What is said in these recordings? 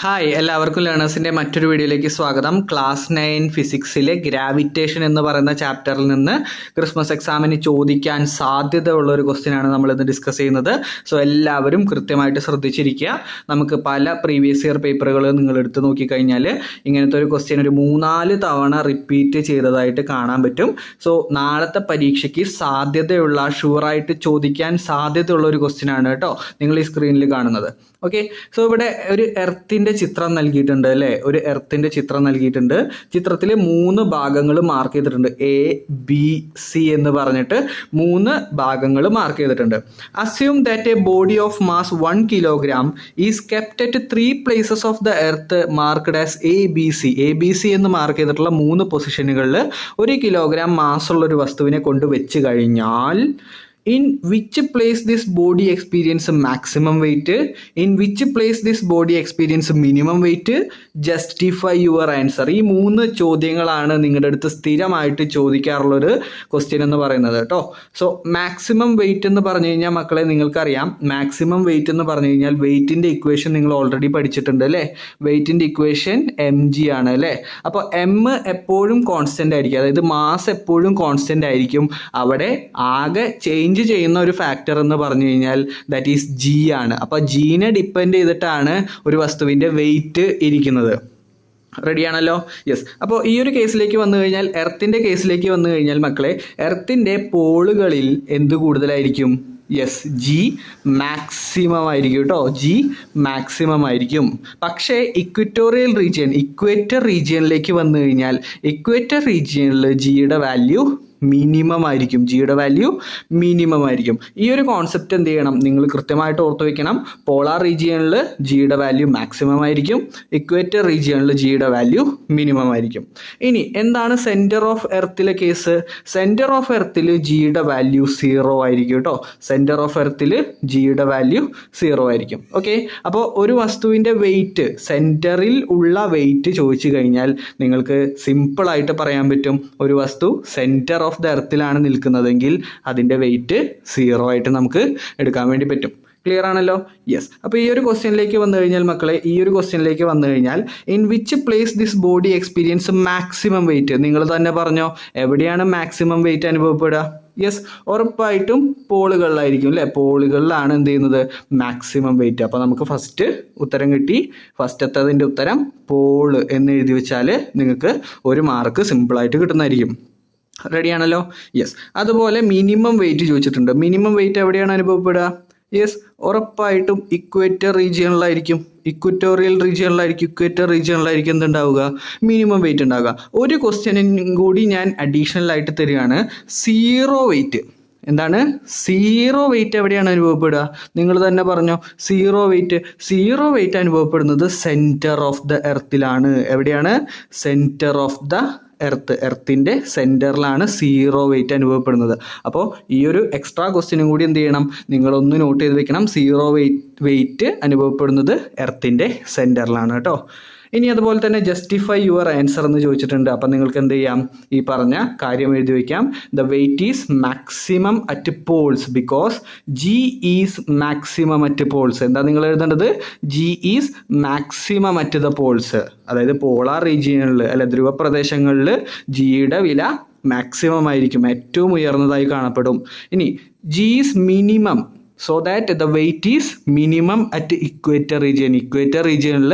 Hi, എല്ലാവർക്കും ലേണേഴ്സിൻ്റെ മറ്റൊരു വീഡിയോയിലേക്ക് സ്വാഗതം. ക്ലാസ് 9 ഫിസിക്സിലെ ഗ്രാവിറ്റേഷൻ എന്ന് പറയുന്ന ചാപ്റ്ററിൽ നിന്ന് ക്രിസ്മസ് എക്സാമിന് ചോദിക്കാൻ സാധ്യതയുള്ള ഒരു ക്വസ്റ്റ്യനാണ് നമ്മളിന്ന് ഡിസ്കസ് ചെയ്യുന്നത്. സോ എല്ലാവരും കൃത്യമായിട്ട് ശ്രദ്ധിച്ചിരിക്കുക. നമുക്ക് പല പ്രീവിയസ് ഇയർ പേപ്പറുകൾ നിങ്ങൾ എടുത്ത് നോക്കിക്കഴിഞ്ഞാൽ ഇങ്ങനത്തെ ഒരു ക്വസ്റ്റ്യൻ ഒരു 3-4 തവണ റിപ്പീറ്റ് ചെയ്തതായിട്ട് കാണാൻ പറ്റും. സോ നാളത്തെ പരീക്ഷയ്ക്ക് സാധ്യതയുള്ള, ഷുവറായിട്ട് ചോദിക്കാൻ സാധ്യതയുള്ള ഒരു ക്വസ്റ്റ്യനാണ് കേട്ടോ നിങ്ങൾ ഈ സ്ക്രീനിൽ കാണുന്നത്. ഓക്കെ, സോ ഇവിടെ ഒരു എർത്തിൻ്റെ ചിത്രം നൽകിയിട്ടുണ്ട് അല്ലേ, ഒരു എർത്തിൻ്റെ ചിത്രം നൽകിയിട്ടുണ്ട്. ചിത്രത്തിൽ 3 ഭാഗങ്ങൾ മാർക്ക് ചെയ്തിട്ടുണ്ട്. ABC എന്ന് പറഞ്ഞിട്ട് 3 ഭാഗങ്ങൾ മാർക്ക് ചെയ്തിട്ടുണ്ട്. Assume that A body of mass 1 kilogram is kept at 3 places of the earth marked as ABC എന്ന് മാർക്ക് ചെയ്തിട്ടുള്ള 3 പൊസിഷനുകളിൽ 1 kilogram മാസുള്ള ഒരു വസ്തുവിനെ കൊണ്ട് വെച്ച് കഴിഞ്ഞാൽ in which place this body experience maximum weight, in which place this body experience minimum weight, justify your answer. ഈ 3 ചോദ്യങ്ങളാണ് നിങ്ങളുടെ അടുത്ത് സ്ഥിരമായിട്ട് ചോദിക്കാറുള്ളൊരു ക്വസ്റ്റ്യൻ എന്ന് പറയുന്നത് കേട്ടോ. സോ മാക്സിമം വെയിറ്റ് എന്ന് പറഞ്ഞു കഴിഞ്ഞാൽ മക്കളെ നിങ്ങൾക്കറിയാം, മാക്സിമം വെയിറ്റ് എന്ന് പറഞ്ഞു കഴിഞ്ഞാൽ വെയിറ്റിൻ്റെ ഇക്വേഷൻ നിങ്ങൾ ഓൾറെഡി പഠിച്ചിട്ടുണ്ട് അല്ലേ. വെയിറ്റിൻ്റെ ഇക്വേഷൻ mg ആണ് അല്ലേ. അപ്പോൾ m എപ്പോഴും കോൺസ്റ്റൻ്റ് ആയിരിക്കും, അതായത് മാസ് എപ്പോഴും കോൺസ്റ്റൻ്റ് ആയിരിക്കും. അവിടെ ആകെ ചേഞ്ച് ചെയ്യുന്ന ഒരു ഫാക്ടർ എന്ന് പറഞ്ഞു കഴിഞ്ഞാൽ ദാറ്റ് ഈസ് ജി ആണ്. അപ്പോൾ ജീനെ ഡിപ്പെൻഡ് ചെയ്തിട്ടാണ് ഒരു വസ്തുവിൻ്റെ വെയിറ്റ് ഇരിക്കുന്നത്. റെഡിയാണല്ലോ? യെസ്. അപ്പോൾ ഈ ഒരു കേസിലേക്ക് വന്നു കഴിഞ്ഞാൽ, എർത്തിൻ്റെ കേസിലേക്ക് വന്നു കഴിഞ്ഞാൽ മക്കളെ, എർത്തിൻ്റെ പോളുകളിൽ എന്ത് കൂടുതലായിരിക്കും? യെസ്, ജി മാക്സിമം ആയിരിക്കും കേട്ടോ. ജി മാക്സിമം ആയിരിക്കും. പക്ഷേ ഇക്വറ്റോറിയൽ റീജിയൻ, ഇക്വേറ്റർ റീജിയനിലേക്ക് വന്നു കഴിഞ്ഞാൽ ഇക്വേറ്റർ റീജിയനിൽ ജിയുടെ വാല്യൂ മിനിമം ആയിരിക്കും. ജിയുടെ വാല്യൂ മിനിമം ആയിരിക്കും. ഈ ഒരു കോൺസെപ്റ്റ് എന്ത് ചെയ്യണം, നിങ്ങൾ കൃത്യമായിട്ട് ഓർത്ത് വെക്കണം. പോളാർ റീജിയനിൽ ജിയുടെ വാല്യൂ മാക്സിമം ആയിരിക്കും, ഇക്വേറ്റർ റീജിയനിൽ ജിയുടെ വാല്യൂ മിനിമം ആയിരിക്കും. ഇനി എന്താണ് സെൻറ്റർ ഓഫ് എർത്തിലെ കേസ്? സെൻറ്റർ ഓഫ് എർത്തിൽ ജിയുടെ വാല്യൂ 0 ആയിരിക്കും കേട്ടോ. സെൻറ്റർ ഓഫ് എർത്തിൽ ജിയുടെ വാല്യൂ 0 ആയിരിക്കും. ഓക്കെ, അപ്പോൾ ഒരു വസ്തുവിൻ്റെ വെയിറ്റ്, സെൻറ്ററിൽ ഉള്ള വെയിറ്റ് ചോദിച്ചു കഴിഞ്ഞാൽ നിങ്ങൾക്ക് സിമ്പിളായിട്ട് പറയാൻ പറ്റും, ഒരു വസ്തു സെൻറ്റർ ഓഫ് ദ എർത്തിലാണ് നിൽക്കുന്നതെങ്കിൽ അതിൻ്റെ വെയിറ്റ് 0 ആയിട്ട് നമുക്ക് എടുക്കാൻ വേണ്ടി പറ്റും. ക്ലിയർ ആണല്ലോ? യെസ്. അപ്പോൾ ഈ ഒരു ക്വസ്റ്റ്യനിലേക്ക് വന്നു കഴിഞ്ഞാൽ മക്കളെ, ഈ ഒരു ക്വസ്റ്റ്യനിലേക്ക് വന്നു കഴിഞ്ഞാൽ in which place this body experience maximum wait, നിങ്ങൾ തന്നെ പറഞ്ഞോ, എവിടെയാണ് മാക്സിമം വെയിറ്റ് അനുഭവപ്പെടുക? യെസ്, ഉറപ്പായിട്ടും പോളുകളിലായിരിക്കും അല്ലേ. പോളുകളിലാണ് എന്ത് ചെയ്യുന്നത്, മാക്സിമം വെയിറ്റ്. അപ്പോൾ നമുക്ക് ഫസ്റ്റ് ഉത്തരം കിട്ടി. ഫസ്റ്റത്തതിൻ്റെ ഉത്തരം പോള് എന്ന് എഴുതി വെച്ചാൽ നിങ്ങൾക്ക് 1 മാർക്ക് സിമ്പിളായിട്ട് കിട്ടുന്നതായിരിക്കും. റെഡിയാണല്ലോ? യെസ്. അതുപോലെ മിനിമം വെയിറ്റ് ചോദിച്ചിട്ടുണ്ട്. മിനിമം വെയിറ്റ് എവിടെയാണ് അനുഭവപ്പെടുക? യെസ്, ഉറപ്പായിട്ടും ഇക്വേറ്റർ റീജിയനിലായിരിക്കും, ഇക്വറ്റോറിയൽ റീജിയനിലായിരിക്കും, ഇക്വേറ്റർ റീജിയനിലായിരിക്കും എന്തുണ്ടാവുക, മിനിമം വെയിറ്റ് ഉണ്ടാവുക. ഒരു ക്വസ്റ്റ്യനും കൂടി ഞാൻ അഡീഷണൽ ആയിട്ട് തരികയാണ്. 0 വെയിറ്റ് എന്താണ്? 0 വെയിറ്റ് എവിടെയാണ് അനുഭവപ്പെടുക? നിങ്ങൾ തന്നെ പറഞ്ഞോ. 0 വെയിറ്റ് അനുഭവപ്പെടുന്നത് സെൻറ്റർ ഓഫ് ദ എർത്തിലാണ്. എവിടെയാണ്? സെൻറ്റർ ഓഫ് ദ എർത്തിൻ്റെ സെൻറ്ററിലാണ് 0 വെയിറ്റ് അനുഭവപ്പെടുന്നത്. അപ്പോൾ ഈ ഒരു എക്സ്ട്രാ ക്വസ്റ്റ്യനും കൂടി എന്ത് ചെയ്യണം, നിങ്ങളൊന്ന് നോട്ട് ചെയ്ത് വെക്കണം. 0 വെയിറ്റ് അനുഭവപ്പെടുന്നത് എർത്തിൻ്റെ സെൻറ്ററിലാണ് കേട്ടോ. ഇനി അതുപോലെ തന്നെ ജസ്റ്റിഫൈ യുവർ ആൻസർ എന്ന് ചോദിച്ചിട്ടുണ്ട്. അപ്പം നിങ്ങൾക്ക് എന്ത് ചെയ്യാം, ഈ പറഞ്ഞ കാര്യം എഴുതി വയ്ക്കാം. The weight is maximum at poles because g is maximum at poles. എന്താ നിങ്ങൾ എഴുതേണ്ടത്? G is maximum at the poles. അതായത് പോളാർ റീജിയനിൽ അല്ലെ, ധ്രുവ പ്രദേശങ്ങളിൽ ജിയുടെ വില മാക്സിമം ആയിരിക്കും, ഏറ്റവും ഉയർന്നതായി കാണപ്പെടും. ഇനി G is minimum, so that the weight is minimum at equator region. Equator റീജിയനിൽ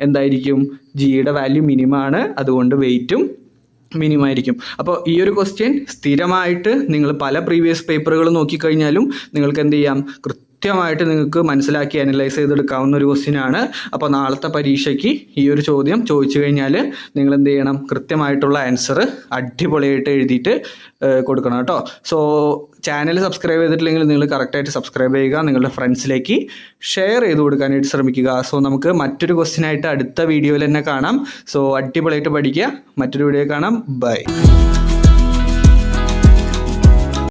എന്തായിരിക്കും, ജിയുടെ വാല്യൂ മിനിമം ആണ്, അതുകൊണ്ട് വെയിറ്റും മിനിമം ആയിരിക്കും. അപ്പോൾ ഈ ഒരു ക്വസ്റ്റ്യൻ സ്ഥിരമായിട്ട് നിങ്ങൾ പല പ്രീവിയസ് പേപ്പറുകൾ നോക്കിക്കഴിഞ്ഞാലും നിങ്ങൾക്ക് എന്ത് ചെയ്യാം, കൃത്യമായിട്ട് നിങ്ങൾക്ക് മനസ്സിലാക്കി അനലൈസ് ചെയ്തെടുക്കാവുന്ന ഒരു ക്വസ്റ്റ്യനാണ്. അപ്പോൾ നാളത്തെ പരീക്ഷയ്ക്ക് ഈ ഒരു ചോദ്യം ചോദിച്ചു കഴിഞ്ഞാൽ നിങ്ങൾ എന്ത് ചെയ്യണം, കൃത്യമായിട്ടുള്ള ആൻസർ അടിപൊളിയായിട്ട് എഴുതിയിട്ട് കൊടുക്കണം കേട്ടോ. സോ ചാനൽ സബ്സ്ക്രൈബ് ചെയ്തിട്ടില്ലെങ്കിൽ നിങ്ങൾ കറക്റ്റായിട്ട് സബ്സ്ക്രൈബ് ചെയ്യുക, നിങ്ങളുടെ ഫ്രണ്ട്സിലേക്ക് ഷെയർ ചെയ്ത് കൊടുക്കാനായിട്ട് ശ്രമിക്കുക. സോ നമുക്ക് മറ്റൊരു ക്വസ്റ്റ്യനായിട്ട് അടുത്ത വീഡിയോയിൽ തന്നെ കാണാം. സോ അടിപൊളിയായിട്ട് പഠിക്കുക. മറ്റൊരു വീഡിയോ കാണാം. ബൈ.